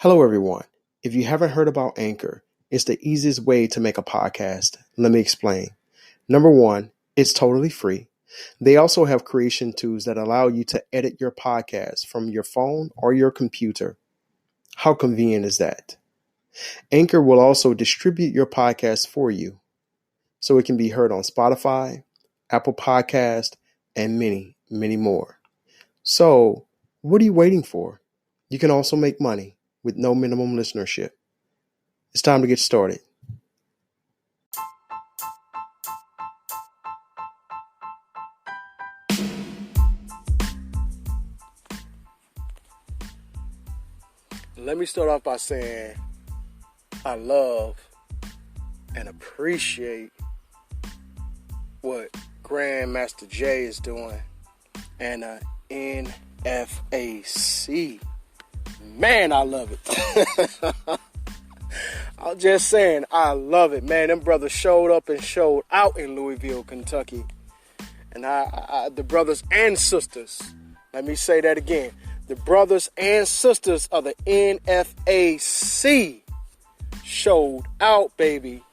Hello, everyone. If you haven't heard about Anchor, it's the easiest way to make a podcast. Let me explain. Number one, it's totally free. They also have creation tools that allow you to edit your podcast from your phone or your computer. How convenient is that? Anchor will also distribute your podcast for you, so it can be heard on Spotify, Apple Podcast, and many, many more. So, what are you waiting for? You can also make money with no minimum listenership. It's time to get started. Let me start off by saying I love and appreciate what Grandmaster Jay is doing and NFAC. Man, I love it. I'm just saying, I love it, man. Them brothers showed up and showed out in Louisville, Kentucky. And the brothers and sisters, let me say that again. The brothers and sisters of the NFAC showed out, baby.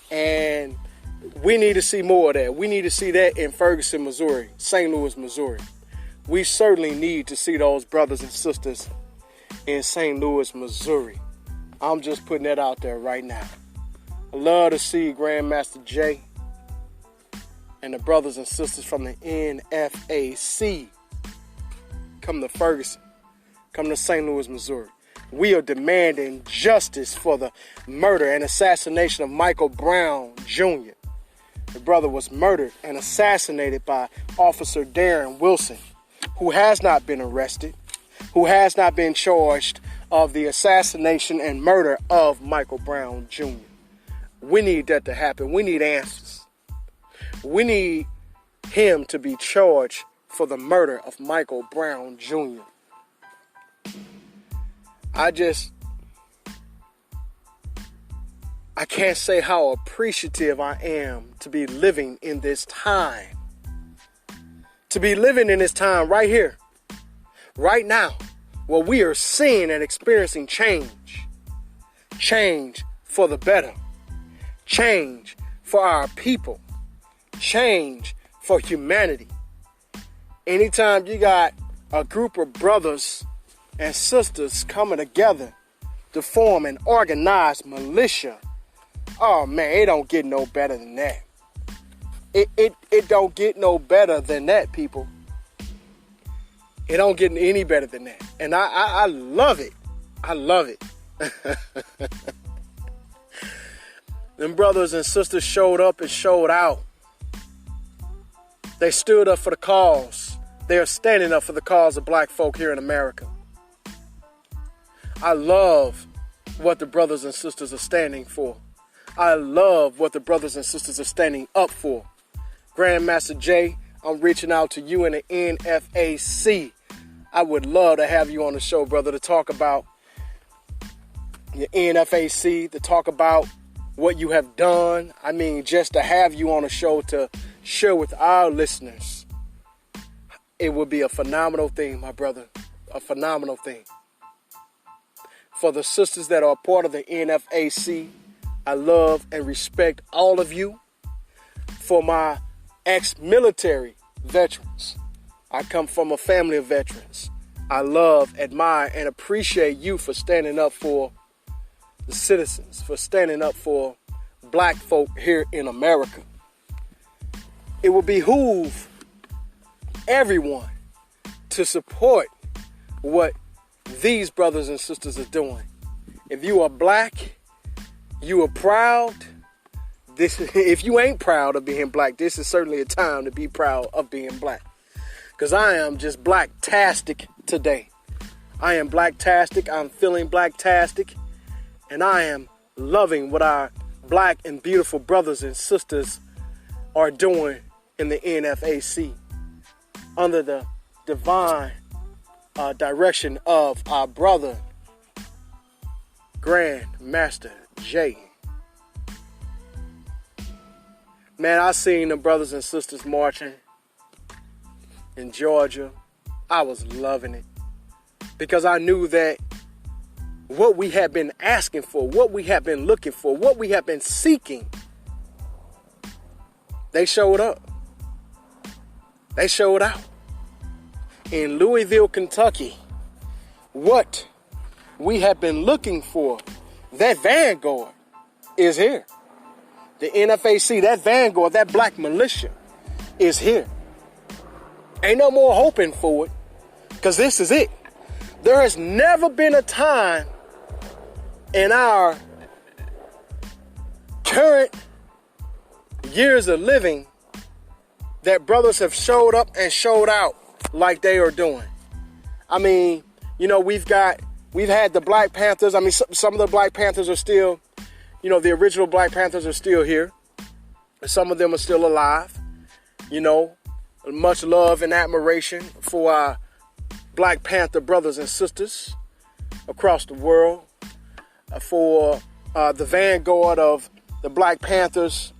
And we need to see more of that. We need to see that in Ferguson, Missouri, St. Louis, Missouri. We certainly need to see those brothers and sisters in St. Louis, Missouri. I'm just putting that out there right now. I love to see Grandmaster Jay and the brothers and sisters from the NFAC come to Ferguson, come to St. Louis, Missouri. We are demanding justice for the murder and assassination of Michael Brown Jr. The brother was murdered and assassinated by Officer Darren Wilson, who has not been arrested, who has not been charged of the assassination and murder of Michael Brown Jr. We need that to happen. We need answers. We need him to be charged for the murder of Michael Brown Jr. I can't say how appreciative I am to be living in this time. To be living in this time right here, right now, where we are seeing and experiencing change. Change for the better. Change for our people. Change for humanity. Anytime you got a group of brothers and sisters coming together to form an organized militia, oh man, it don't get no better than that. It don't get no better than that, people. It don't get any better than that. And I love it. I love it. Them brothers and sisters showed up and showed out. They stood up for the cause. They are standing up for the cause of black folk here in America. I love what the brothers and sisters are standing for. I love what the brothers and sisters are standing up for. Grandmaster Jay, I'm reaching out to you in the NFAC. I would love to have you on the show, brother, to talk about your NFAC, to talk about what you have done. I mean, just to have you on the show to share with our listeners. It would be a phenomenal thing, my brother. A phenomenal thing. For the sisters that are a part of the NFAC, I love and respect all of you. For my ex-military veterans, I come from a family of veterans. I love, admire, and appreciate you for standing up for the citizens, for standing up for black folk here in America. It will behoove everyone to support what these brothers and sisters are doing. If you are black, you are proud. If you ain't proud of being black, this is certainly a time to be proud of being black. Because I am just black-tastic today. I am black-tastic. I'm feeling black-tastic. And I am loving what our black and beautiful brothers and sisters are doing in the NFAC under the divine direction of our brother, Grandmaster Jay. Man, I seen the brothers and sisters marching in Georgia. I was loving it because I knew that what we have been asking for, what we have been looking for, what we have been seeking. They showed up. They showed out. In Louisville, Kentucky, what we have been looking for, that vanguard is here. The NFAC, that vanguard, that black militia is here. Ain't no more hoping for it, because this is it. There has never been a time in our current years of living that brothers have showed up and showed out like they are doing. I mean, you know, we've had the Black Panthers. I mean, some of the Black Panthers are still, you know, the original Black Panthers are still here. Some of them are still alive. You know, much love and admiration for our Black Panther brothers and sisters across the world, for the vanguard of the Black Panthers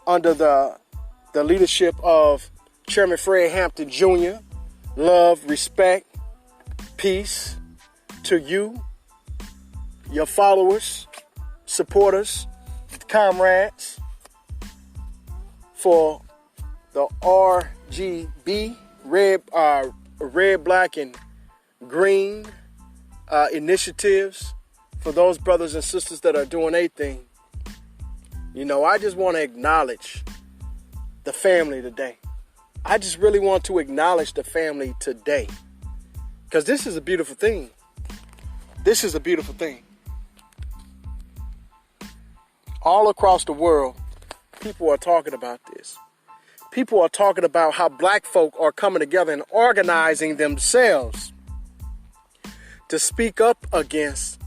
under the leadership of Chairman Fred Hampton Jr. Love, respect, peace to you, your followers, supporters, comrades, for the RGB, red, black, and green initiatives, for those brothers and sisters that are doing their thing. You know, I just want to acknowledge the family today. I just really want to acknowledge the family today, because this is a beautiful thing. This is a beautiful thing. All across the world, people are talking about this. People are talking about how black folk are coming together and organizing themselves to speak up against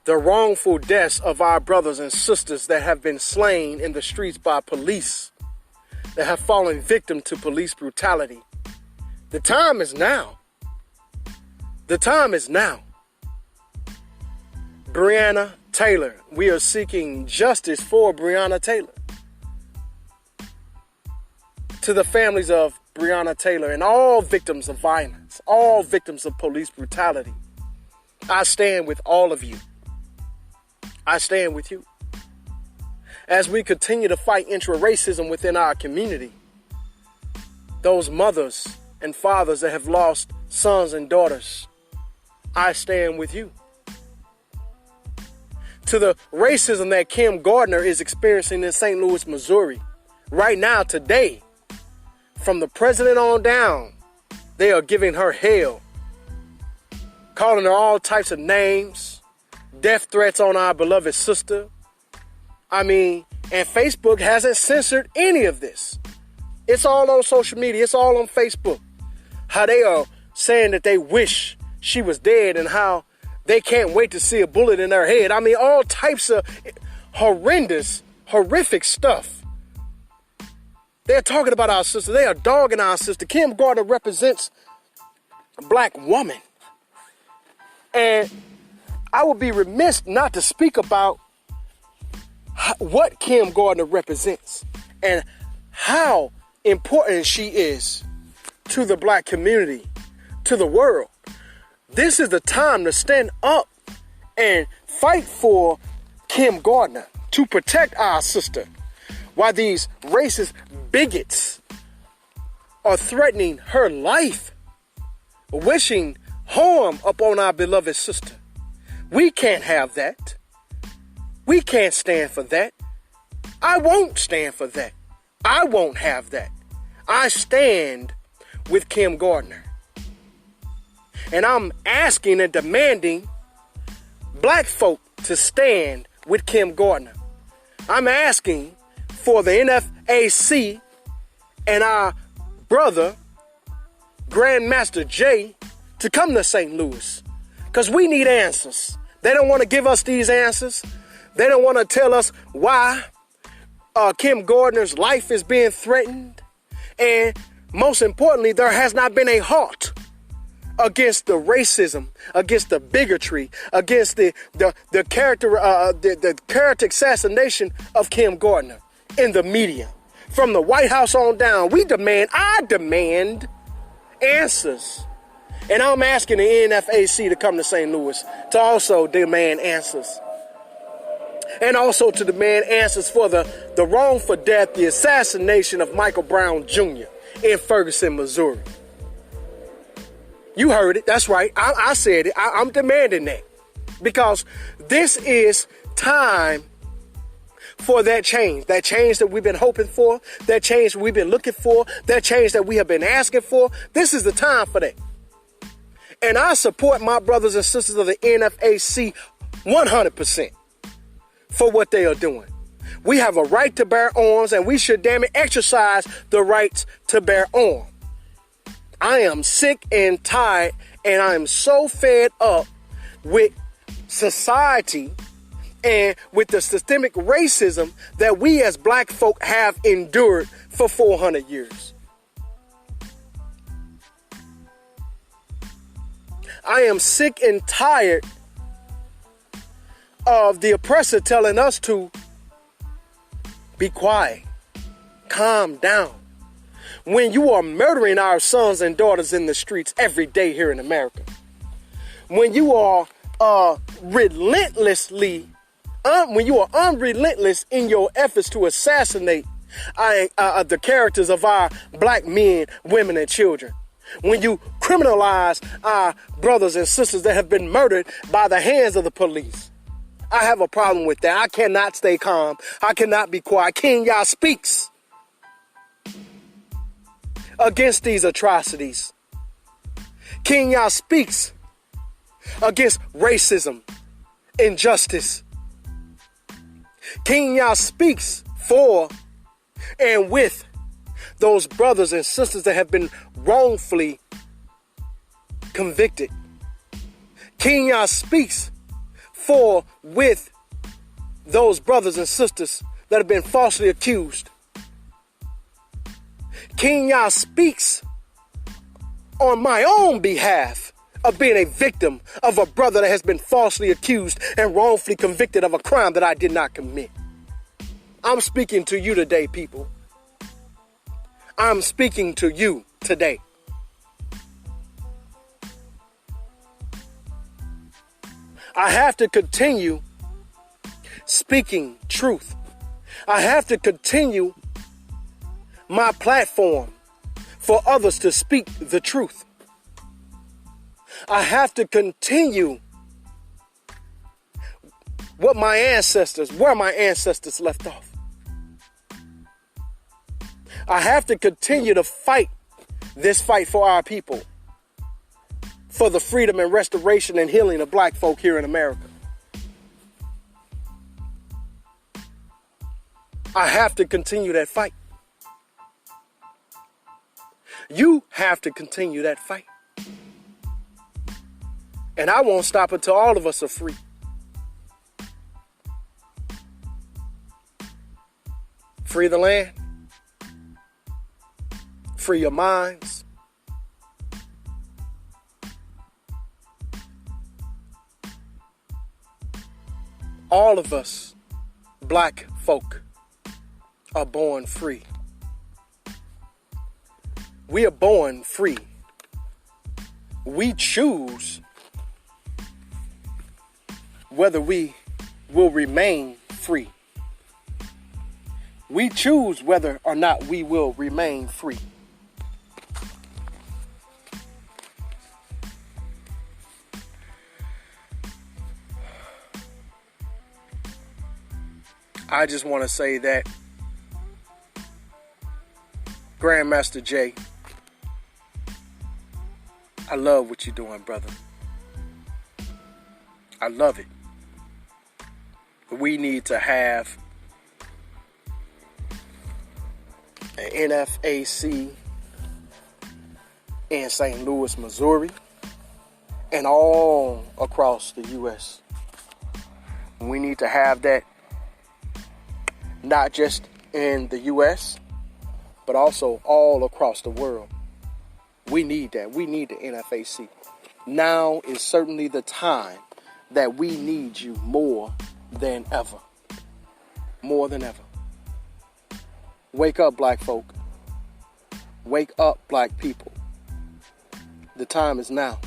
the wrongful deaths of our brothers and sisters that have been slain in the streets by police, that have fallen victim to police brutality. The time is now. The time is now. Breonna Taylor. We are seeking justice for Breonna Taylor. To the families of Breonna Taylor and all victims of violence, all victims of police brutality, I stand with all of you. I stand with you. As we continue to fight intra-racism within our community, those mothers and fathers that have lost sons and daughters, I stand with you. To the racism that Kim Gardner is experiencing in St. Louis, Missouri, right now, today, from the president on down, they are giving her hell, calling her all types of names, death threats on our beloved sister. I mean, and Facebook hasn't censored any of this. It's all on social media. It's all on Facebook. How they are saying that they wish she was dead and how they can't wait to see a bullet in her head. I mean, all types of horrendous, horrific stuff. They're talking about our sister. They are dogging our sister. Kim Gardner represents a black woman. And I would be remiss not to speak about what Kim Gardner represents and how important she is to the black community, to the world. This is the time to stand up and fight for Kim Gardner, to protect our sister, while these racist bigots are threatening her life, wishing harm upon our beloved sister. We can't have that. We can't stand for that. I won't stand for that. I won't have that. I stand with Kim Gardner. And I'm asking and demanding black folk to stand with Kim Gardner. I'm asking for the NFAC and our brother, Grandmaster Jay, to come to St. Louis. Because we need answers. They don't want to give us these answers. They don't want to tell us why Kim Gardner's life is being threatened. And most importantly, there has not been a halt against the racism, against the bigotry, against the character assassination of Kim Gardner in the media. From the White House on down, I demand answers. And I'm asking the NFAC to come to St. Louis to also demand answers. And also to demand answers for the wrongful death, the assassination of Michael Brown Jr. in Ferguson, Missouri. You heard it. That's right. I said it. I'm demanding that. Because this is time for that change that we've been hoping for, that change we've been looking for, that change that we have been asking for. This is the time for that. And I support my brothers and sisters of the NFAC 100% for what they are doing. We have a right to bear arms, and we should damn it exercise the rights to bear arms. I am sick and tired, and I am so fed up with society and with the systemic racism that we as black folk have endured for 400 years. I am sick and tired of the oppressor telling us to be quiet, calm down, when you are murdering our sons and daughters in the streets every day here in America. When you are unrelentless in your efforts to assassinate the characters of our black men, women, and children. When you criminalize our brothers and sisters that have been murdered by the hands of the police. I have a problem with that. I cannot stay calm. I cannot be quiet. Kingya speaks against these atrocities. Kingya speaks against racism, injustice. Kingya speaks for and with those brothers and sisters that have been wrongfully convicted. Kingya speaks for with those brothers and sisters that have been falsely accused. Kingya speaks on my own behalf of being a victim of a brother that has been falsely accused and wrongfully convicted of a crime that I did not commit. I'm speaking to you today, people. I'm speaking to you today. I have to continue speaking truth. I have to continue my platform for others to speak the truth. I have to continue where my ancestors left off. I have to continue to fight this fight for our people, for the freedom and restoration and healing of black folk here in America. I have to continue that fight. You have to continue that fight. And I won't stop until all of us are free. Free the land. Free your minds. All of us, black folk, are born free. We are born free. We choose whether we will remain free. We choose whether or not we will remain free. I just want to say that Grandmaster Jay, I love what you're doing, brother. I love it. We need to have an NFAC in St. Louis, Missouri, and all across the U.S. We need to have that not just in the U.S., but also all across the world. We need that. We need the NFAC. Now is certainly the time that we need you more than ever. More than ever. Wake up, black folk. Wake up, black people. The time is now.